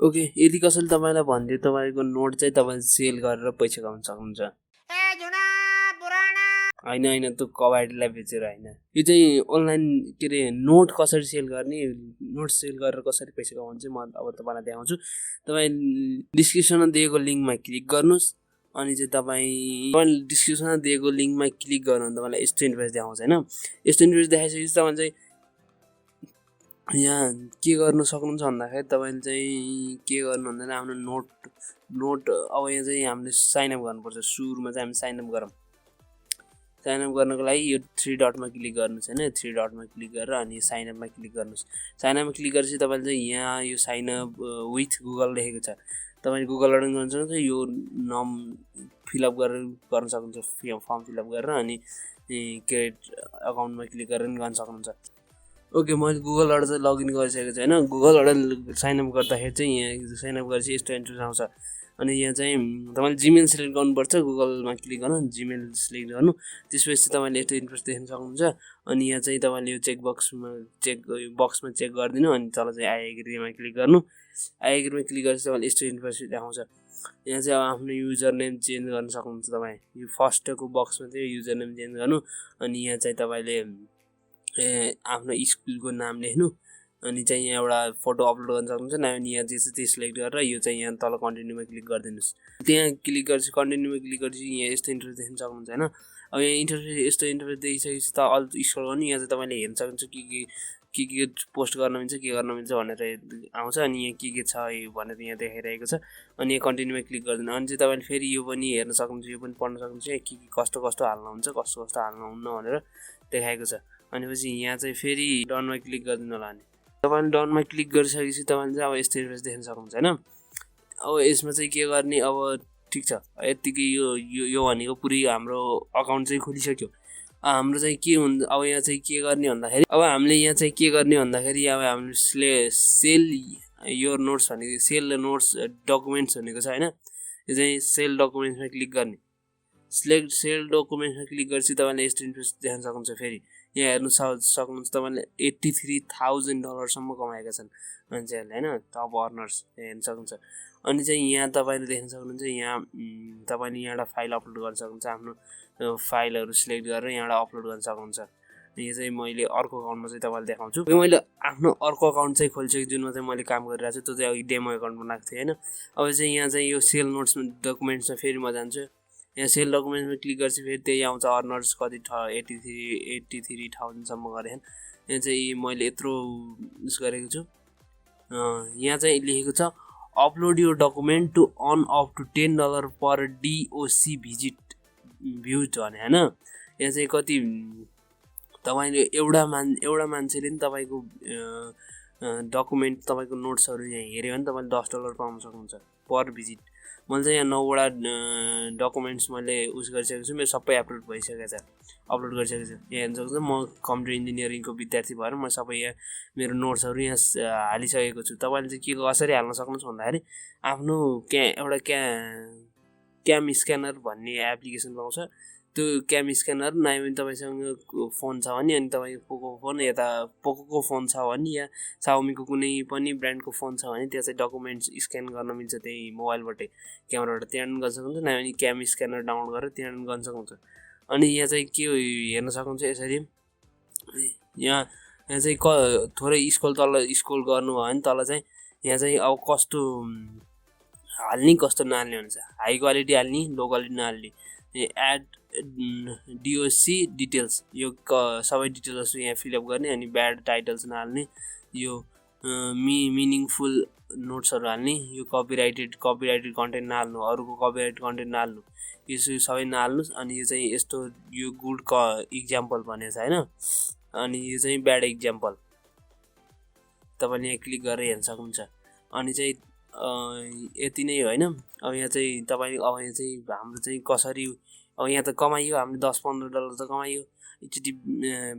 Okay, यदि कसैले तपाईँलाई भनिदियो तपाईँको नोट चाहिँ तपाईँले सेल गरेर पैसा कमाउन सक्नुहुन्छ। होइन त्यो कबाडीलाई बेचेर होइन, यो चाहिँ अनलाइन के अरे नोट कसरी सेल गर्ने, नोट सेल गरेर कसरी पैसा कमाउने चाहिँ म अब तपाईँलाई देखाउँछु। तपाईँ डिस्क्रिप्सनमा दिएको लिङ्कमा क्लिक गर्नुहोस्, अनि चाहिँ तपाईँले डिस्क्रिप्सनमा दिएको लिङ्कमा क्लिक गर्नु भने तपाईँलाई यस्तो इन्टरफेस देखाउँछ होइन। यस्तो इन्टरफेस देखाइसकेपछि तपाईँले चाहिँ यहाँ के गर्नु सक्नुहुन्छ भन्दाखेरि तपाईँले चाहिँ के गर्नु भन्दैन, आफ्नो नोट अब यहाँ चाहिँ हामीले साइनअप गर्नुपर्छ। सुरुमा चाहिँ हामी साइनअप गरौँ। साइनअप गर्नको लागि यो 3 डटमा क्लिक गर्नुहोस् होइन। 3 डटमा क्लिक गरेर अनि साइनअपमा क्लिक गर्नुहोस्। साइनअपमा क्लिक गरेपछि तपाईँले चाहिँ यहाँ यो साइनअप विथ गुगल लेखेको छ, तपाईँले गुगलबाट गर्न सक्नुहुन्छ। यो फिलअप गरेर गर्न सक्नुहुन्छ, फर्म फिलअप गरेर अनि क्रेडिट अकाउन्टमा क्लिक गरेर पनि गर्न सक्नुहुन्छ। ओके, मैले गुगलबाट चाहिँ लगइन गरिसकेको छु होइन। गुगलबाट साइनअप गर्दाखेरि चाहिँ यहाँ साइनअप गरेपछि यस्तो इन्टरफेस आउँछ। अनि यहाँ चाहिँ तपाईँले जिमेल सिलेक्ट गर्नुपर्छ। गुगलमा क्लिक गर्नु, जिमेल सिलेक्ट गर्नु, त्यसपछि तपाईँले यस्तो इन्टरफेस देख्न सक्नुहुन्छ। अनि यहाँ चाहिँ तपाईँले यो बक्समा चेक गरिदिनु, अनि तल चाहिँ आई एग्रीमा क्लिक गर्नु। आई एग्रीमा क्लिक गरेपछि तपाईँले यस्तो इन्टरफेस देखाउँछ। यहाँ चाहिँ अब आफ्नो युजर नेम चेन्ज गर्न सक्नुहुन्छ। तपाईँ यो फर्स्टको बक्समा चाहिँ युजर नेम चेन्ज गर्नु, अनि यहाँ चाहिँ तपाईँले आफ्नो स्कुलको नाम लेख्नु, अनि चाहिँ यहाँ एउटा फोटो अपलोड गर्न सक्नुहुन्छ। अनि यहाँ जे छ त्यो सिलेक्ट गरेर यो चाहिँ यहाँ तल कन्टिन्यूमा क्लिक गरिदिनुहोस्। त्यहाँ क्लिक गरेपछि कन्टिन्यूमा क्लिक गरेपछि यहाँ यस्तो इन्टरफेस देख्न सक्नुहुन्छ होइन। अब यहाँ यस्तो इन्टरफेस देखिसकेपछि त अल स्क्रल गर्नु, यहाँ चाहिँ तपाईँले हेर्न सक्नुहुन्छ के पोस्ट गर्न मिल्छ, के गर्न मिल्छ भनेर आउँछ। अनि यहाँ के छ भनेर यहाँ देखाइरहेको छ। अनि यहाँ कन्टिन्यूमा क्लिक गरिदिनु, अनि चाहिँ तपाईँले फेरि यो पनि हेर्न सक्नुहुन्छ, यो पनि पढ्न सक्नुहुन्छ। के कस्तो हाल्नुहुन्छ, कस्तो हाल्नुहुन्न भनेर देखाएको छ। अनि पछि यहाँ चाहिँ फेरि डनमा क्लिक गरिदिनु होला। अनि तपाईँले डनमा क्लिक गरिसकेपछि तपाईँले चाहिँ अब यस्तो इन्टरफेस देख्न सक्नुहुन्छ होइन। अब यसमा चाहिँ के गर्ने, अब ठिक छ, यत्तिकै यो भनेको पुरै हाम्रो अकाउन्ट चाहिँ खोलिसक्यो। हाम्रो चाहिँ के हुन्छ, अब यहाँ चाहिँ के गर्ने भन्दाखेरि अब हामीले सेल योर नोट्स भनेको सेल नोट्स डकुमेन्ट्स भनेको छ होइन। यो चाहिँ सेल डकुमेन्ट्समा क्लिक गर्ने। सेल डकुमेन्ट्समा क्लिक गरेपछि तपाईँले यस्तो इन्टरफेस देख्न सक्नुहुन्छ। फेरि यहाँ हेर्नु सक्नुहुन्छ, तपाईँले $83,000 कमाएका छन् मान्छेहरूले होइन, टप अर्नर्स हेर्न सक्नुहुन्छ। अनि चाहिँ यहाँ तपाईँले देख्न सक्नुहुन्छ, यहाँ तपाईँले यहाँबाट फाइल अपलोड गर्न सक्नुहुन्छ। आफ्नो फाइलहरू सिलेक्ट गरेर यहाँबाट अपलोड गर्न सक्नुहुन्छ। यो चाहिँ मैले अर्को अकाउन्टमा चाहिँ तपाईँलाई देखाउँछु। मैले आफ्नो अर्को अकाउन्ट चाहिँ खोलिसकेको, जुनमा चाहिँ मैले काम गरिरहेको छु। त्यो चाहिँ अघि डेमो अकाउन्ट बनाएको थिएँ होइन। अब चाहिँ यहाँ चाहिँ यो सेल नोट्स डकुमेन्ट्समा फेरि म जान्छु। यहाँ सेल डकुमेन्ट्समा क्लिक गरेपछि फेरि त्यही आउँछ, अर्नर्स कति 83,000सम्म गरेँ। यहाँ चाहिँ मैले यत्रो उस गरेको छु। यहाँ चाहिँ लेखेको छ अपलोड यो document to earn up to $10 per DOC visit views भने होइन। यहाँ चाहिँ कति तपाईँले एउटा मान्छेले नि तपाईँको डकुमेन्ट, तपाईँको नोट्सहरू यहाँ हेऱ्यो भने तपाईँले $10 पाउन सक्नुहुन्छ पर भिजिट। मैले चाहिँ यहाँ 9वटा डकुमेन्ट्स मैले गरिसकेको छु। मेरो सबै अपलोड गरिसकेको छ। यहाँ हेर्न सक्नुहुन्छ, म कम्प्युटर इन्जिनियरिङको विद्यार्थी भएर म सबै यहाँ मेरो नोट्सहरू यहाँ हालिसकेको छु। तपाईँले चाहिँ के कसरी हाल्न सक्नुहुन्छ भन्दाखेरि आफ्नो एउटा क्याम स्क्यानर भन्ने एप्लिकेसन पाउँछ। त्यो क्याम स्क्यानर नआए भने तपाईँसँग फोन छ भने, अनि पोकोको फोन छ भने या साउमीको कुनै पनि ब्रान्डको फोन छ भने त्यहाँ चाहिँ डकुमेन्ट्स स्क्यान गर्न मिल्छ त्यही मोबाइलबाटै, क्यामेराबाट त्यहाँ पनि गर्न सक्नुहुन्छ। नआए भने क्याम स्क्यानर डाउनलोड गरेर त्यहाँ पनि गर्न सक्नुहुन्छ। अनि यहाँ चाहिँ के हेर्न सक्नुहुन्छ, यसरी यहाँ चाहिँ थोरै स्क्रोल गर्नुभयो भने तल चाहिँ यहाँ चाहिँ अब कस्तो हाल्ने कस्तो नहाल्ने हुन्छ। हाई क्वालिटी हाल्ने, लो क्वालिटी नहाल्ने। एड DOC डिटेल्स, यो सबै डिटेल्सहरू यहाँ फिलअप गर्ने। अनि ब्याड टाइटल्स नहाल्ने, यो मिनिङफुल नोट्सहरू हाल्ने, यो कपिराइटेड कन्टेन्ट नहाल्नु, अरूको कपिराइटेड कन्टेन्ट नहाल्नु, यो सबै नहाल्नुहोस्। अनि यो चाहिँ यस्तो यो गुड इक्जाम्पल भनेको छ होइन। अनि यो चाहिँ ब्याड इक्जाम्पल तपाईँले यहाँ क्लिक गरेर हेर्न सक्नुहुन्छ। अनि चाहिँ यति नै होइन। अब यहाँ चाहिँ तपाईँ हाम्रो चाहिँ कसरी, अब यहाँ त कमाइयो हामीले $10-15 त कमाइयो। एकचोटि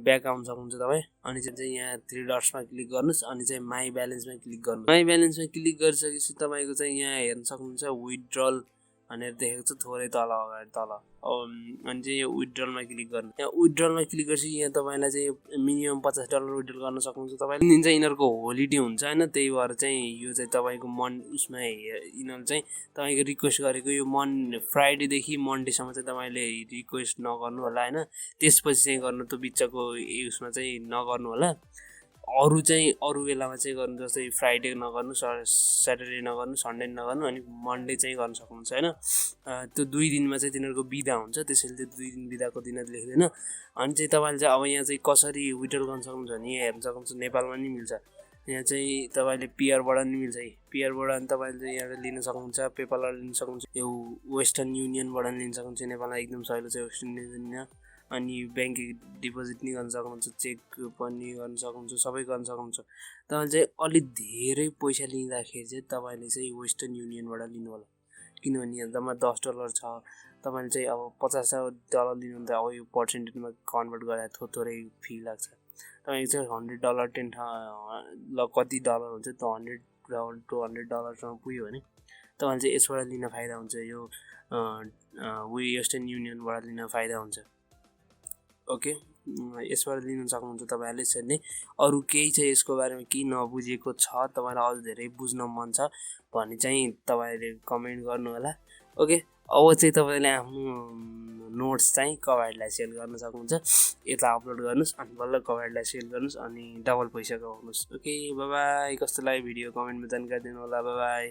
ब्याक आउन सक्नुहुन्छ तपाईँ। अनि चाहिँ यहाँ 3 डट्समा क्लिक गर्नुहोस्, अनि चाहिँ माई ब्यालेन्समा क्लिक गर्नुहोस्। माई ब्यालेन्समा क्लिक गरिसकेपछि तपाईँको चाहिँ यहाँ हेर्न सक्नुहुन्छ विथड्रल भनेर देखेको छ थोरै तल अगाडि तल। अनि चाहिँ यो विथड्रलमा क्लिक गर्नु, यहाँ विथड्रलमा क्लिक गरेपछि यहाँ तपाईँलाई चाहिँ मिनिमम $50 विथड्रल गर्न सक्नुहुन्छ तपाईँले। दिन चाहिँ यिनीहरूको होलिडे हुन्छ होइन, त्यही भएर चाहिँ यो चाहिँ तपाईँको उसमा यिनीहरूले चाहिँ तपाईँको रिक्वेस्ट गरेको यो फ्राइडेदेखि मन्डेसम्म चाहिँ तपाईँले रिक्वेस्ट नगर्नु होला होइन, त्यसपछि चाहिँ गर्नु, त्यो बिचको उसमा चाहिँ नगर्नु होला। अरू चाहिँ अरू बेलामा चाहिँ गर्नु, जस्तै फ्राइडे नगर्नु, स्याटरडे नगर्नु, सन्डे नगर्नु, अनि मन्डे चाहिँ गर्न सक्नुहुन्छ होइन। त्यो 2 दिनमा चाहिँ तिनीहरूको बिदा हुन्छ, त्यसैले त्यो 2 दिन बिदाको दिन लेख्दैन। अनि चाहिँ तपाईँले चाहिँ अब यहाँ चाहिँ कसरी विथड्रल गर्न सक्नुहुन्छ भने यहाँ हेर्न सक्नुहुन्छ, नेपालमा नि मिल्छ, यहाँ चाहिँ तपाईँले पिआरबाट नि मिल्छ, पिआरबाट अनि तपाईँले चाहिँ यहाँ लिन सक्नुहुन्छ, पेपालबाट लिन सक्नुहुन्छ, यो वेस्टर्न युनियनबाट लिन सक्नुहुन्छ, नेपालमा एकदम सजिलो छ वेस्टर्न युनियन। अनि ब्याङ्क डिपोजिट नि गर्न सक्नुहुन्छ, चेक पनि गर्न सक्नुहुन्छ, सबै गर्न सक्नुहुन्छ। तपाईँले चाहिँ अलिक धेरै पैसा लिँदाखेरि चाहिँ तपाईँले चाहिँ वेस्टर्न युनियनबाट लिनु होला, किनभने यहाँ जम्मा $10 छ, तपाईँले चाहिँ अब $50 लिनु त अब यो पर्सेन्टेजमा कन्भर्ट गरेर थोरै फी लाग्छ। तपाईँको चाहिँ $100 कति डलर हुन्छ, त्यो $100 to $200 पुग्यो भने तपाईँले चाहिँ यसबाट लिन फाइदा हुन्छ, यो वेस्टर्न युनियनबाट लिन फाइदा हुन्छ। ओके, यसबाट लिन सक्नुहुन्छ तपाईँहरूले यसरी नै। अरू केही चाहिँ यसको बारेमा केही नबुझेको छ, तपाईँलाई अझ धेरै बुझ्न मन छ भने चाहिँ तपाईँले कमेन्ट गर्नु होला। ओके, अब चाहिँ तपाईँले आफ्नो नोट्स चाहिँ कवाइडलाई सेल गर्न सक्नुहुन्छ, यता अपलोड गर्नुहोस् अनि बल्ल कवाइडलाई सेल गर्नुहोस् अनि डबल पैसा कमाउनुहोस्। Okay, by by. कस्तो लाग्यो भिडियो कमेन्टमा जानकारी दिनु होला। By by.